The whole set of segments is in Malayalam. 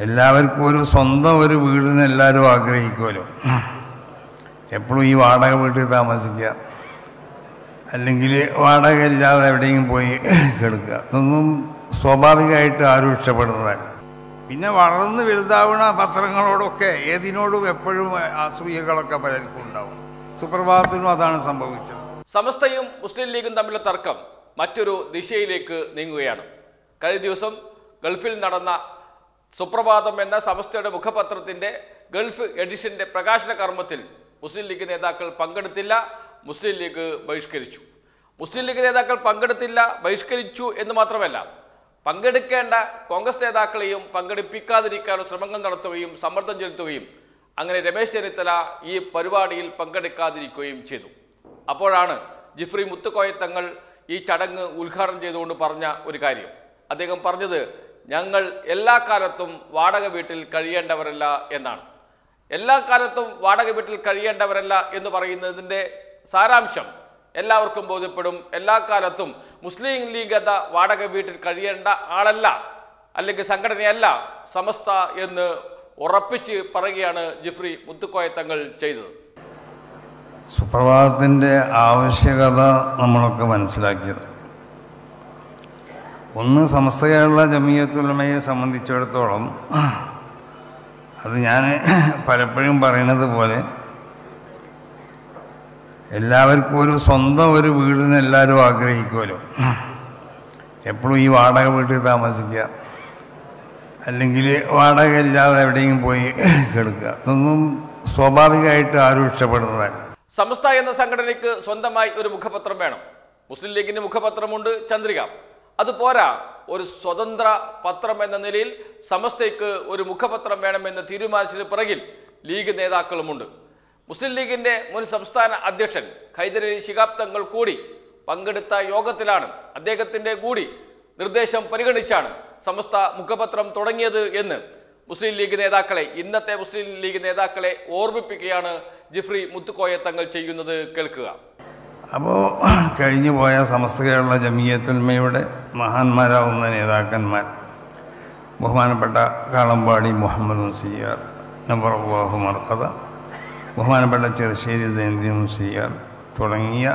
എല്ലാവർക്കും ഒരു സ്വന്തം ഒരു വീടിന് എല്ലാവരും ആഗ്രഹിക്കുമല്ലോ. എപ്പോഴും ഈ വാടക വീട്ടിൽ താമസിക്കുക, അല്ലെങ്കിൽ വാടക ഇല്ലാതെ എവിടെയെങ്കിലും പോയി കിടക്കുക, ഇതൊന്നും സ്വാഭാവികമായിട്ട് ആരും ഇഷ്ടപ്പെടുന്നതല്ല. പിന്നെ വളർന്ന് വലുതാവുന്ന പത്രങ്ങളോടൊക്കെ ഏതിനോടും എപ്പോഴും അസൂയകളൊക്കെ പലർക്കും ഉണ്ടാവും. സുപ്രഭാതത്തിനും അതാണ് സംഭവിച്ചത്. സമസ്തയും മുസ്ലിം ലീഗും തമ്മിലുള്ള തർക്കം മറ്റൊരു ദിശയിലേക്ക് നീങ്ങുകയാണ്. കഴിഞ്ഞ ദിവസം ഗൾഫിൽ നടന്ന സുപ്രഭാതം എന്ന സമസ്തയുടെ മുഖപത്രത്തിൻ്റെ ഗൾഫ് എഡിഷന്റെ പ്രകാശന കർമ്മത്തിൽ മുസ്ലിം ലീഗ് നേതാക്കൾ പങ്കെടുത്തില്ല, മുസ്ലിം ലീഗ് ബഹിഷ്കരിച്ചു. മുസ്ലിം ലീഗ് നേതാക്കൾ പങ്കെടുത്തില്ല, ബഹിഷ്കരിച്ചു എന്ന് മാത്രമല്ല, പങ്കെടുക്കേണ്ട കോൺഗ്രസ് നേതാക്കളെയും പങ്കെടുപ്പിക്കാതിരിക്കാനുള്ള ശ്രമങ്ങൾ നടത്തുകയും സമ്മർദ്ദം ചെലുത്തുകയും അങ്ങനെ രമേശ് ചെന്നിത്തല ഈ പരിപാടിയിൽ പങ്കെടുക്കാതിരിക്കുകയും ചെയ്തു. അപ്പോഴാണ് ജിഫ്രി മുത്തുക്കോയ തങ്ങൾ ഈ ചടങ്ങ് ഉദ്ഘാടനം ചെയ്തുകൊണ്ട് പറഞ്ഞ ഒരു കാര്യം. അദ്ദേഹം പറഞ്ഞത്, ഞങ്ങൾ എല്ലാ കാലത്തും വാടക വീട്ടിൽ കഴിയേണ്ടവരല്ല എന്നാണ്. എല്ലാ കാലത്തും വാടക വീട്ടിൽ കഴിയേണ്ടവരല്ല എന്ന് പറയുന്നതിൻ്റെ സാരാംശം എല്ലാവർക്കും ബോധ്യപ്പെടും. എല്ലാ കാലത്തും മുസ്ലിം ലീഗ് എന്ന വാടക വീട്ടിൽ കഴിയേണ്ട ആളല്ല, അല്ലെങ്കിൽ സംഘടനയല്ല സമസ്ത എന്ന് ഉറപ്പിച്ച് പറയുകയാണ് ജിഫ്രി മുത്തുക്കോയ തങ്ങൾ ചെയ്തത്. സുപ്രഭാതത്തിൻ്റെ ആവശ്യകത നമ്മളൊക്കെ മനസ്സിലാക്കിയത്, ഒന്ന് സമസ്ത കേരള ജമിയത്തുൽ ഉലമയെ സംബന്ധിച്ചിടത്തോളം, അത് ഞാൻ പലപ്പോഴും പറയുന്നത് പോലെ എല്ലാവർക്കും ഒരു സ്വന്തം ഒരു വീടിന് എല്ലാവരും ആഗ്രഹിക്കുമല്ലോ. എപ്പോഴും ഈ വാടക വീട്ടിൽ താമസിക്കുക, അല്ലെങ്കിൽ വാടക ഇല്ലാതെ എവിടെയെങ്കിലും പോയി കിടക്കുക, ഇതൊന്നും സ്വാഭാവികമായിട്ട് ആരും ഇഷ്ടപ്പെടുന്നതല്ല. സമസ്ത എന്ന സംഘടനയ്ക്ക് സ്വന്തമായി ഒരു മുഖപത്രം വേണം. മുസ്ലിം ലീഗിന് മുഖപത്രമുണ്ട്, ചന്ദ്രിക. അതുപോരാ, ഒരു സ്വതന്ത്ര പത്രം എന്ന നിലയിൽ സമസ്തയ്ക്ക് ഒരു മുഖപത്രം വേണമെന്ന് തീരുമാനിച്ചതിന് പിറകിൽ ലീഗ് നേതാക്കളുമുണ്ട്. മുസ്ലിം ലീഗിന്റെ മുൻ സംസ്ഥാന അധ്യക്ഷൻ ഹൈദരലി ശിഹാബ് തങ്ങൾ കൂടി പങ്കെടുത്ത യോഗത്തിലാണ് അദ്ദേഹത്തിന്റെ കൂടി നിർദ്ദേശം പരിഗണിച്ചാണ് സമസ്ത മുഖപത്രം തുടങ്ങിയത് എന്ന് മുസ്ലിം ലീഗ് നേതാക്കളെ, ഇന്നത്തെ മുസ്ലിം ലീഗ് നേതാക്കളെ ഓർമ്മിപ്പിക്കുകയാണ് ജിഫ്രി മുത്തുക്കോയ തങ്ങൾ ചെയ്യുന്നത്. കേൾക്കുക. അപ്പോൾ കഴിഞ്ഞു പോയ സമസ്ത കേരള ജമിയത്തുൽ ഉലമയുടെ മഹാന്മാരാവുന്ന നേതാക്കന്മാർ, ബഹുമാനപ്പെട്ട കാളമ്പാടി മുഹമ്മദ് മുസ്ലിയാർ നബറല്ലാഹു മർഖദ, ബഹുമാനപ്പെട്ട ചെറുശ്ശേരി സൈനുദ്ദീൻ മുസ്ലിയാർ തുടങ്ങിയ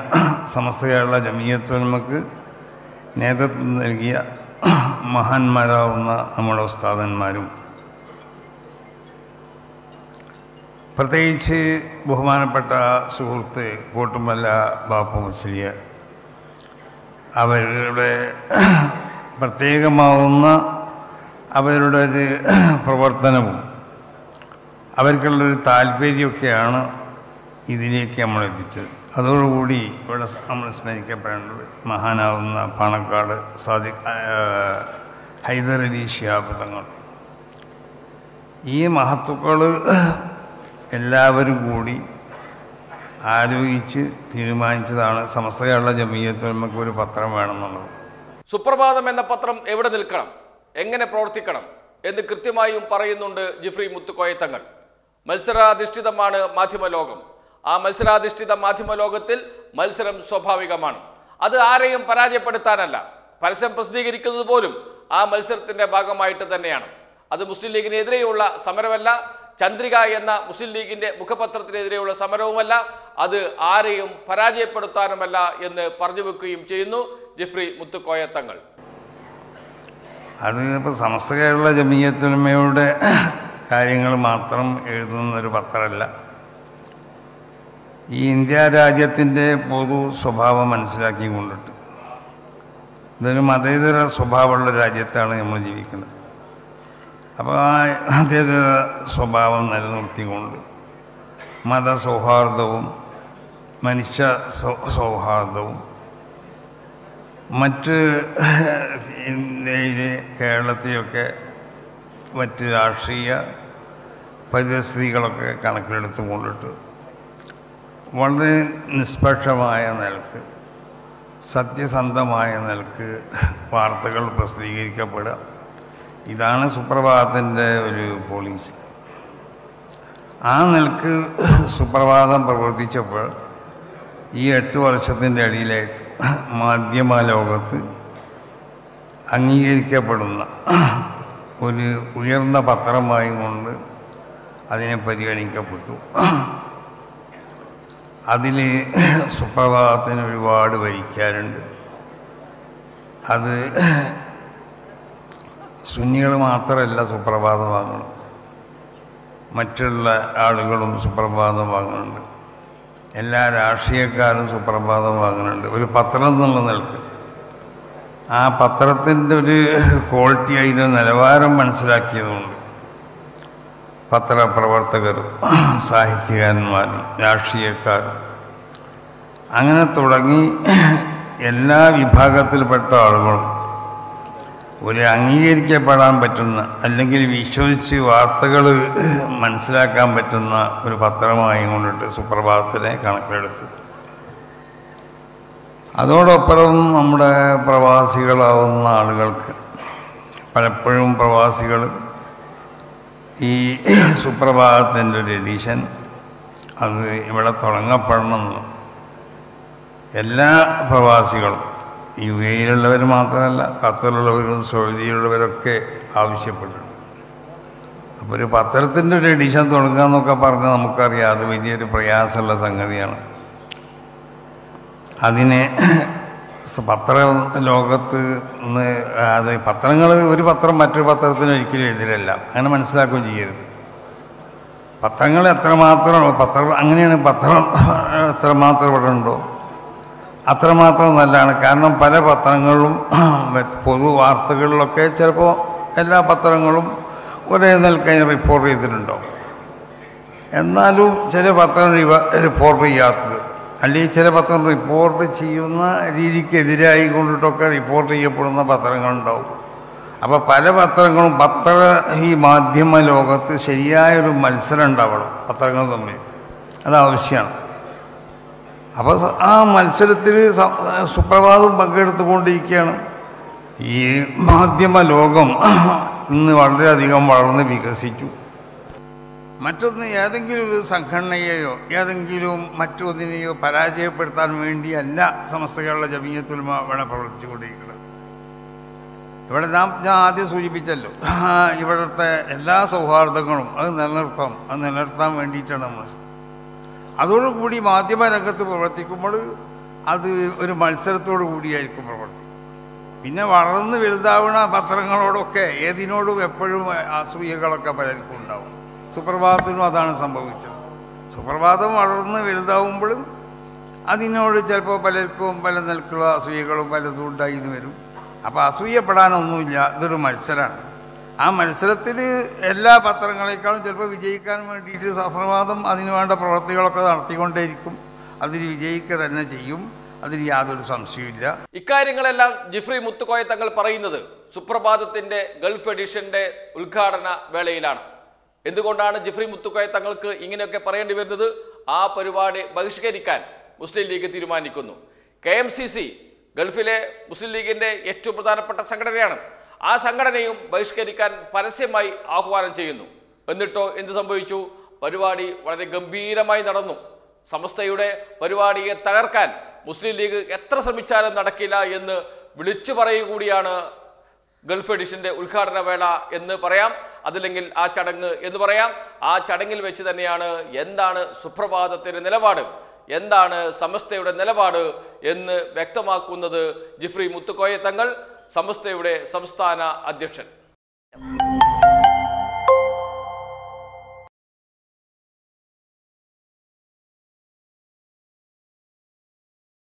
സമസ്ത കേരള ജമിയത്തുൽ ഉലമക്ക് നേതൃത്വം നൽകിയ മഹാന്മാരാവുന്ന നമ്മുടെ ഉസ്താദന്മാരും, പ്രത്യേകിച്ച് ബഹുമാനപ്പെട്ട സുഹൃത്ത് കോട്ടുമല്ല ബാപ്പു മുസ്ലിയാർ, അവരുടെ പ്രത്യേകമാവുന്ന അവരുടെ ഒരു പ്രവർത്തനവും അവർക്കുള്ളൊരു താല്പര്യമൊക്കെയാണ് ഇതിലേക്ക് നമ്മൾ എത്തിച്ചത്. അതോടുകൂടി ഇവിടെ നമ്മൾ സ്മരിക്കപ്പെടേണ്ടത് മഹാനാവുന്ന പാണക്കാട് സാദിഖ് ഹൈദരലി ശിഹാബ് തങ്ങൾ. ഈ മഹത്തുക്കൾ എല്ലാവരും കൂടി ആലോചിച്ച് തീരുമാനിച്ചതാണ് സമസ്ത കേരള ജമിയത്തുൽ ഉലമക്ക് ഒരു പത്രം വേണമെന്നുള്ളത്. സുപ്രഭാതം എന്ന പത്രം എവിടെ നിൽക്കണം, എങ്ങനെ പ്രവർത്തിക്കണം എന്ന് കൃത്യമായും പറയുന്നുണ്ട് ജിഫ്രി മുത്തുക്കോയ തങ്ങൾ. മത്സരാധിഷ്ഠിതമാണ് മാധ്യമലോകം. ആ മത്സരാധിഷ്ഠിത മാധ്യമലോകത്തിൽ മത്സരം സ്വാഭാവികമാണ്. അത് ആരെയും പരാജയപ്പെടുത്താനല്ല, പരസ്യം പ്രസിദ്ധീകരിക്കുന്നത് പോലും ആ മത്സരത്തിൻ്റെ ഭാഗമായിട്ട് തന്നെയാണ്. അത് മുസ്ലിം ലീഗിനെതിരെയുള്ള സമരമല്ല, ചന്ദ്രിക എന്ന മുസ്ലിം ലീഗിൻ്റെ മുഖപത്രത്തിനെതിരെയുള്ള സമരവുമല്ല, അത് ആരെയും പരാജയപ്പെടുത്താനുമല്ല എന്ന് പറഞ്ഞു വെക്കുകയും ചെയ്യുന്നു ജിഫ്രി മുത്തുക്കോയ തങ്ങൾ. അത് ഇപ്പോൾ സമസ്ത കേരള ജമിയത്തുൽ ഉലമയുടെ കാര്യങ്ങൾ മാത്രം എഴുതുന്നൊരു പത്രമല്ല. ഈ ഇന്ത്യ രാജ്യത്തിൻ്റെ പൊതു സ്വഭാവം മനസ്സിലാക്കിക്കൊണ്ടിട്ട് ഇതൊരു മതേതര സ്വഭാവമുള്ള രാജ്യത്താണ് നമ്മൾ ജീവിക്കുന്നത്. അപ്പോൾ ആ മതേതര സ്വഭാവം നിലനിർത്തിക്കൊണ്ട് മതസൗഹാർദ്ദവും മനുഷ്യ സൗഹാർദ്ദവും മറ്റ് ഇന്ത്യയിലെ കേരളത്തിലൊക്കെ മറ്റ് രാഷ്ട്രീയ പരിസ്ഥിതികളൊക്കെ കണക്കിലെടുത്തു കൊണ്ടിട്ട് വളരെ നിഷ്പക്ഷമായ നിലക്ക് സത്യസന്ധമായ നിലക്ക് വാർത്തകൾ പ്രസിദ്ധീകരിക്കപ്പെടുക, ഇതാണ് സുപ്രഭാതത്തിൻ്റെ ഒരു പോളിസി. ആ നിലക്ക് സുപ്രഭാതം പ്രവർത്തിച്ചപ്പോൾ ഈ 8 വർഷത്തിൻ്റെ ഇടയിലായിട്ട് മാധ്യമ ലോകത്ത് അംഗീകരിക്കപ്പെടുന്ന ഒരു ഉയർന്ന പത്രമായി കൊണ്ട് അതിനെ പരിഗണിക്കപ്പെട്ടു. അതിൽ സുപ്രഭാതത്തിന് ഒരുപാട് വരിക്കാറുണ്ട്. അത് സുന്നികൾ മാത്രമല്ല സുപ്രഭാതം വാങ്ങണം, മറ്റുള്ള ആളുകളും സുപ്രഭാതം വാങ്ങുന്നുണ്ട്, എല്ലാ രാഷ്ട്രീയക്കാരും സുപ്രഭാതം വാങ്ങുന്നുണ്ട്. ഒരു പത്രം എന്നുള്ള നിലക്ക് ആ പത്രത്തിൻ്റെ ഒരു ക്വാളിറ്റി, അതിൻ്റെ നിലവാരം മനസ്സിലാക്കിയതുകൊണ്ട് പത്രപ്രവർത്തകരും സാഹിത്യകാരന്മാരും രാഷ്ട്രീയക്കാരും അങ്ങനെ തുടങ്ങി എല്ലാ വിഭാഗത്തിൽപ്പെട്ട ആളുകളും ഒരു അംഗീകരിക്കപ്പെടാൻ പറ്റുന്ന അല്ലെങ്കിൽ വിശ്വസിച്ച് വാർത്തകൾ മനസ്സിലാക്കാൻ പറ്റുന്ന ഒരു പത്രമായി കൊണ്ടിട്ട് സുപ്രഭാതത്തിനെ കണക്കിലെടുത്തു. അതോടൊപ്പം നമ്മുടെ പ്രവാസികളാവുന്ന ആളുകൾക്ക് പലപ്പോഴും പ്രവാസികൾ ഈ സുപ്രഭാതത്തിൻ്റെ ഒരു എഡിഷൻ അത് ഇവിടെ തുടങ്ങപ്പെടണമെന്ന് എല്ലാ പ്രവാസികളും UAE-യിലുള്ളവർ മാത്രമല്ല ഖത്തറിലുള്ളവരും സൗദിയിലുള്ളവരൊക്കെ ആവശ്യപ്പെട്ടിട്ടുണ്ട്. അപ്പോൾ ഒരു പത്രത്തിൻ്റെ ഒരു എഡിഷൻ തുടങ്ങുക എന്നൊക്കെ പറഞ്ഞാൽ നമുക്കറിയാം അത് വലിയൊരു പ്രയാസമുള്ള സംഗതിയാണ്. അതിനെ പത്ര ലോകത്ത് നിന്ന് അത് പത്രങ്ങൾ ഒരു പത്രം മറ്റൊരു പത്രത്തിന് ഒരിക്കലും എതിരല്ല, അങ്ങനെ മനസ്സിലാക്കുകയും ചെയ്യരുത്. പത്രങ്ങൾ എത്രമാത്രം പത്രം അങ്ങനെയാണ്, പത്രം എത്രമാത്രം ഇവിടെ ഉണ്ടോ അത്രമാത്രം നല്ലതാണ്. കാരണം പല പത്രങ്ങളിലും പൊതു വാർത്തകളിലൊക്കെ ചിലപ്പോൾ എല്ലാ പത്രങ്ങളും ഒരേ നിലക്ക് റിപ്പോർട്ട് ചെയ്തിട്ടുണ്ടാവും. എന്നാലും ചില പത്രം റിപ്പോർട്ട് ചെയ്യാത്തത്, അല്ലെങ്കിൽ ചില പത്രം റിപ്പോർട്ട് ചെയ്യുന്ന രീതിക്കെതിരായി കൊണ്ടിട്ടൊക്കെ റിപ്പോർട്ട് ചെയ്യപ്പെടുന്ന പത്രങ്ങളുണ്ടാവും. അപ്പോൾ പല പത്രങ്ങളും ഈ മാധ്യമ ലോകത്ത് ശരിയായൊരു മത്സരം ഉണ്ടാവണം പത്രങ്ങൾ തമ്മിൽ, അത് ആവശ്യമാണ്. അപ്പോൾ ആ മത്സരത്തിൽ സുപ്രഭാതം പങ്കെടുത്തുകൊണ്ടിരിക്കുകയാണ്. ഈ മാധ്യമ ലോകം ഇന്ന് വളരെയധികം വളർന്ന് വികസിച്ചു. മറ്റൊന്ന് ഏതെങ്കിലും ഒരു സംഘടനയെയോ ഏതെങ്കിലും മറ്റൊന്നിനെയോ പരാജയപ്പെടുത്താൻ വേണ്ടിയല്ല സമസ്ത കേരള ജമീയത്തുൽ ഉലമ ഇവിടെ പ്രവർത്തിച്ചുകൊണ്ടിരിക്കുന്നത്. ഇവിടെ ഞാൻ ആദ്യം സൂചിപ്പിച്ചല്ലോ, ഇവിടുത്തെ എല്ലാ സൗഹാർദ്ദങ്ങളും അത് നിലനിർത്താൻ വേണ്ടിയിട്ടാണ് നമ്മൾ. അതോടുകൂടി മാധ്യമ രംഗത്ത് പ്രവർത്തിക്കുമ്പോൾ അത് ഒരു മത്സരത്തോടു കൂടിയായിരിക്കും പ്രവർത്തിക്കും. പിന്നെ വളർന്ന് വലുതാവുന്ന പത്രങ്ങളോടൊക്കെ ഏതിനോടും എപ്പോഴും അസൂയകളൊക്കെ പലർക്കും ഉണ്ടാവും. സുപ്രഭാതത്തിനും അതാണ് സംഭവിച്ചത്. സുപ്രഭാതം വളർന്ന് വലുതാവുമ്പോഴും അതിനോട് ചിലപ്പോൾ പലർക്കും പല നിലക്കുള്ള അസൂയകളും പലതും ഉണ്ടായിന്ന് വരും. അപ്പോൾ അസൂയപ്പെടാനൊന്നുമില്ല, ഇതൊരു മത്സരമാണ്. ആ മത്സരത്തിൽ എല്ലാ പത്രങ്ങളെക്കാളും ചിലപ്പോൾ വിജയിക്കാൻ വേണ്ടിയിട്ട് സുപ്രഭാതം അതിന് വേണ്ട പ്രവൃത്തികളൊക്കെ നടത്തിക്കൊണ്ടേയിരിക്കും. അതിൽ വിജയിക്കുക തന്നെ ചെയ്യും, അതിൽ യാതൊരു സംശയമില്ല. ഇക്കാര്യങ്ങളെല്ലാം ജിഫ്രി മുത്തുക്കോയ തങ്ങൾ പറയുന്നത് സുപ്രഭാതത്തിന്റെ ഗൾഫ് എഡിഷന്റെ ഉദ്ഘാടന വേളയിലാണ്. എന്തുകൊണ്ടാണ് ജിഫ്രി മുത്തുക്കോയ തങ്ങൾക്ക് ഇങ്ങനെയൊക്കെ പറയേണ്ടി വരുന്നത്? ആ പരിപാടി ബഹിഷ്കരിക്കാൻ മുസ്ലിം ലീഗ് തീരുമാനിക്കുന്നു. KMCC ഗൾഫിലെ മുസ്ലിം ലീഗിന്റെ ഏറ്റവും പ്രധാനപ്പെട്ട സംഘടനയാണ്. ആ സംഘടനയും ബഹിഷ്കരിക്കാൻ പരസ്യമായി ആഹ്വാനം ചെയ്യുന്നു. എന്നിട്ടോ എന്ത് സംഭവിച്ചു? പരിപാടി വളരെ ഗംഭീരമായി നടന്നു. സമസ്തയുടെ പരിപാടിയെ തകർക്കാൻ മുസ്ലിം ലീഗ് എത്ര ശ്രമിച്ചാലും നടക്കില്ല എന്ന് വിളിച്ചു പറയുക കൂടിയാണ് ഗൾഫ് എഡിഷന്റെ ഉദ്ഘാടന വേള എന്ന് പറയാം, അതല്ലെങ്കിൽ ആ ചടങ്ങ് എന്ന് പറയാം. ആ ചടങ്ങിൽ വെച്ച് തന്നെയാണ് എന്താണ് സുപ്രഭാതത്തിന്റെ നിലപാട്, എന്താണ് സമസ്തയുടെ നിലപാട് എന്ന് വ്യക്തമാക്കുന്നത് ജിഫ്രി മുത്തുക്കോയ തങ്ങൾ, സമസ്തയുടെ സംസ്ഥാന അധ്യക്ഷൻ.